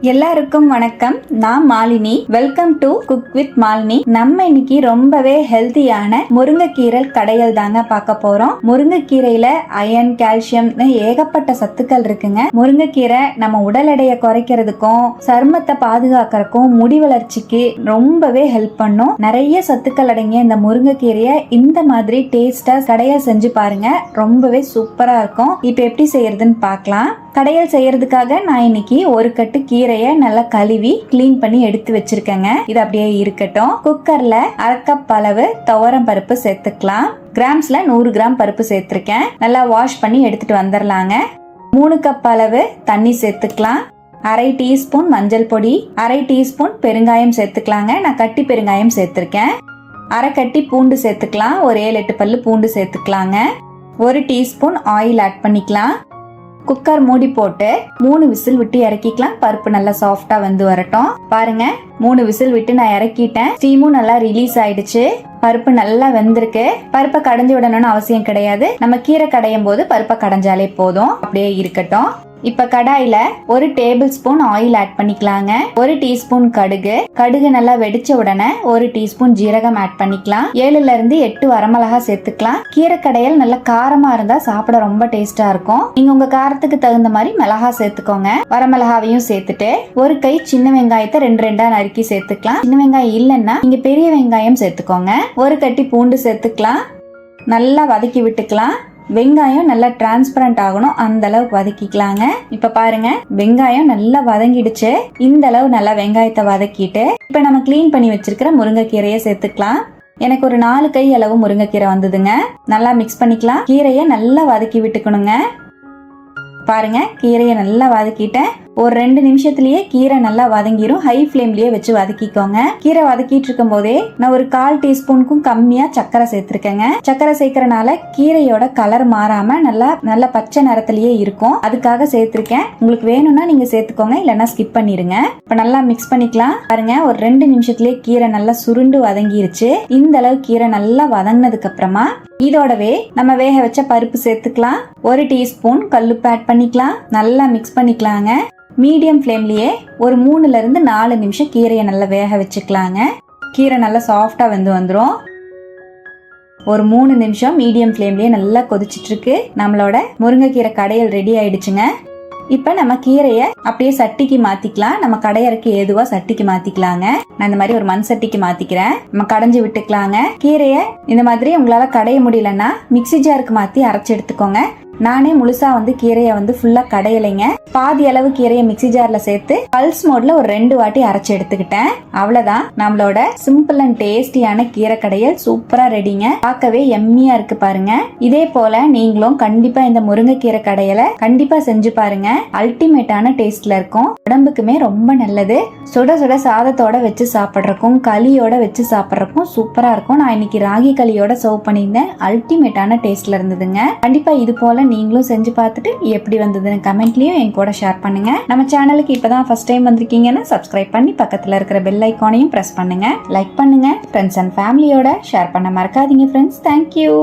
எல்லாருக்கும் வணக்கம். நான் Malini. Welcome to cook with Malini. நம்ம இன்னைக்கு ரொம்பவே ஹெல்த்தியான முருங்கைக்கீரை கடையல் தாங்க பார்க்க போறோம். முருங்கைக்கீரையில அயன், கால்சியம் ஏகப்பட்ட சத்துக்கள் இருக்குங்க. முருங்கைக்கீரை நம்ம உடல் எடையை குறைக்கிறதுக்கும் சருமத்தை பாதுகாக்கிறதுக்கும் முடி வளர்ச்சிக்கு ரொம்பவே ஹெல்ப் பண்ணும். நிறைய சத்துக்கள் அடங்கிய இந்த முருங்கைக்கீரையை இந்த மாதிரி டேஸ்டா கடையல் செஞ்சு பாருங்க. ரொம்பவே சூப்பரா இருக்கும். இப்ப எப்படி செய்யறதுன்னு பார்க்கலாம். கடையல் செய்யறதுக்காக நான் இன்னைக்கு ஒரு கட்டு கீரையை நல்லா கழுவி கிளீன் பண்ணி எடுத்து வச்சிருக்கேங்க. இது அப்படியே இருக்கட்டும். குக்கர்ல 1/2 கப் அளவு துவரம் பருப்பு சேர்த்துக்கலாம். கிராம்ஸ்ல 100 கிராம் பருப்பு சேர்த்திருக்கேன். நல்லா வாஷ் பண்ணி எடுத்துட்டு வந்துடலாங்க. 3 கப் அளவு தண்ணி சேர்த்துக்கலாம். 1/2 டீஸ்பூன் மஞ்சள் பொடி, 1/2 டீஸ்பூன் பெருங்காயம் சேர்த்துக்கலாங்க. நான் கட்டி பெருங்காயம் சேர்த்திருக்கேன். 1/2 கட்டி பூண்டு சேர்த்துக்கலாம். ஒரு 7-8 பல்லு பூண்டு சேர்த்துக்கலாங்க. 1 டீஸ்பூன் ஆயில் ஆட் பண்ணிக்கலாம். குக்கர் மூடி போட்டு 3 விசில் விட்டு இறக்கிக்கலாம். பருப்பு நல்லா சாஃப்டா வந்து வரட்டும். பாருங்க, 3 விசில் விட்டு நான் இறக்கிட்டேன். ஸ்டீமும் நல்லா ரிலீஸ் ஆயிடுச்சு. பருப்பு நல்லா வெந்திருக்கு. பருப்பை கடைஞ்சு விடணும்னு அவசியம் கிடையாது. நம்ம கீரை கடையும் போது பருப்பை கடைஞ்சாலே போதும். அப்படியே இருக்கட்டும். இப்ப கடாயில 1 டேபிள் ஸ்பூன் ஆயில் ஆட் பண்ணிக்கலாங்க. 1 டீஸ்பூன் கடுகு நல்லா வெடிச்ச உடனே 1 டீஸ்பூன் ஜீரகம் ஆட் பண்ணிக்கலாம். 7ல இருந்து 8 வரமிளகா சேர்த்துக்கலாம். கீரை கடையல் நல்லா காரமா இருந்தா சாப்பிட ரொம்ப டேஸ்டா இருக்கும். நீங்க உங்க காரத்துக்கு தகுந்த மாதிரி மிளகா சேர்த்துக்கோங்க. வரமிளகாவையும் சேர்த்துட்டு 1 கை சின்ன வெங்காயத்தை 2 நறுக்கி சேர்த்துக்கலாம். சின்ன வெங்காயம் இல்லைன்னா நீங்க பெரிய வெங்காயம் சேர்த்துக்கோங்க. 1 கட்டி பூண்டு சேர்த்துக்கலாம். நல்லா வதக்கி விட்டுக்கலாம். வெங்காயம் நல்லா டிரான்ஸ்பரண்ட் ஆகணும், அந்த அளவுக்கு வதக்கிக்கலாங்க. இப்ப பாருங்க, வெங்காயம் நல்லா வதங்கிடுச்சு. இந்த அளவு நல்லா வெங்காயத்தை வதக்கிட்டு இப்ப நம்ம கிளீன் பண்ணி வச்சிருக்கிற முருங்கைக்கீரையை சேர்த்துக்கலாம். எனக்கு ஒரு 4 கை அளவு முருங்கைக்கீரை வந்ததுங்க. நல்லா மிக்ஸ் பண்ணிக்கலாம். கீரையை நல்லா வதக்கி விட்டுக்கணுங்க. பாருங்க, கீரையை நல்லா வதக்கிட்டேன். ஒரு 2 நிமிஷத்துலயே கீரை நல்லா வதங்கிரும். ஹை ஃபிளேம்லயே வச்சு வதக்கிக்கோங்க. கீரை வதக்கிட்டு இருக்கும் போதே நான் ஒரு 1/4 டீஸ்பூனுக்கும் கம்மியா சக்கரை சேர்த்திருக்கேங்க. சக்கரை சேர்க்கறனால கீரையோட கலர் மாறாம நல்லா பச்சை நிறத்திலேயே இருக்கும். அதுக்காக சேர்த்திருக்கேன். உங்களுக்கு வேணும்னா நீங்க சேர்த்துக்கோங்க, இல்லைன்னா ஸ்கிப் பண்ணிருங்க. இப்ப நல்லா மிக்ஸ் பண்ணிக்கலாம். பாருங்க, ஒரு 2 நிமிஷத்துலயே கீரை நல்லா சுருண்டு வதங்கிருச்சு. இந்த அளவு கீரை நல்லா வதங்கினதுக்கு அப்புறமா இதோடவே நம்ம வேக வச்ச பருப்பு சேர்த்துக்கலாம். 1 டீஸ்பூன் கல்லுப்பு ஆட் பண்ணிக்கலாம். நல்லா மிக்ஸ் பண்ணிக்கலாங்க. மீடியம் ஃப்ளேம்லயே ஒரு 3ல இருந்து 4 நிமிஷம் கீரையை நல்லா வேக வச்சுக்கலாங்க. கீரை நல்லா சாஃப்டா வந்துரும். ஒரு 3 நிமிஷம் மீடியம் ஃப்ளேம்லயே நல்லா கொதிச்சிட்டு இருக்கு. நம்மளோட முருங்கைக்கீரை கடையல் ரெடி ஆயிடுச்சுங்க. இப்ப நம்ம கீரையை அப்படியே சட்டிக்கு மாத்திக்கலாம். நம்ம கடையறக்கு ஏதுவா சட்டிக்கு மாத்திக்கலாங்க. நான் இந்த மாதிரி ஒரு மண் சட்டிக்கு மாத்திக்கிறேன். நம்ம கடைஞ்சு விட்டுக்கலாங்க. கீரையை இந்த மாதிரி உங்களால கடைய முடியலன்னா மிக்ஸி ஜாருக்கு மாத்தி அரைச்சு எடுத்துக்கோங்க. நானே முழுசா கீரையை ஃபுல்லா கடையலைங்க. பாதி அளவு கீரையை மிக்ஸி ஜார்ல சேர்த்து பல்ஸ் மோட்ல ஒரு 2 வாட்டி அரைச்சு எடுத்துக்கிட்டேன். அவ்வளவுதான், நம்மளோட சிம்பிள் அண்ட் டேஸ்டியான கீரை கடையல் சூப்பரா ரெடிங்க. பார்க்கவே எம்மியா இருக்கு பாருங்க. இதே போல நீங்களும் கண்டிப்பா இந்த முருங்கைக்கீரை கடையலை கண்டிப்பா செஞ்சு பாருங்க. அல்டிமேட்டான டேஸ்ட்ல இருக்கும். உடம்புக்குமே ரொம்ப நல்லது. சுட சுட சாதத்தோட வச்சு சாப்பிட்றக்கும் களியோட வச்சு சாப்பிட்றக்கும் சூப்பரா இருக்கும். நான் இன்னைக்கு ராகி களியோட சர்வ் பண்ணியிருந்தேன். அல்டிமேட்டான டேஸ்ட்ல இருந்ததுங்க. கண்டிப்பா இது போல நீங்களும் செஞ்சு பார்த்துட்டு எப்படி வந்ததுன்னு கமெண்ட்லயும் என் கூட ஷேர் பண்ணுங்க. நம்ம சேனலுக்கு இப்பதான் ஃபர்ஸ்ட் டைம் வந்திருக்கீங்கன்னா சப்ஸ்கிரைப் பண்ணி பக்கத்துல இருக்கிற பெல் ஐகானையும் பிரஸ் பண்ணுங்க. லைக் பண்ணுங்க. ஃப்ரெண்ட்ஸ் அண்ட் ஃபேமிலியோட ஷேர் பண்ண மறக்காதீங்க ஃப்ரெண்ட்ஸ். தேங்க்யூ.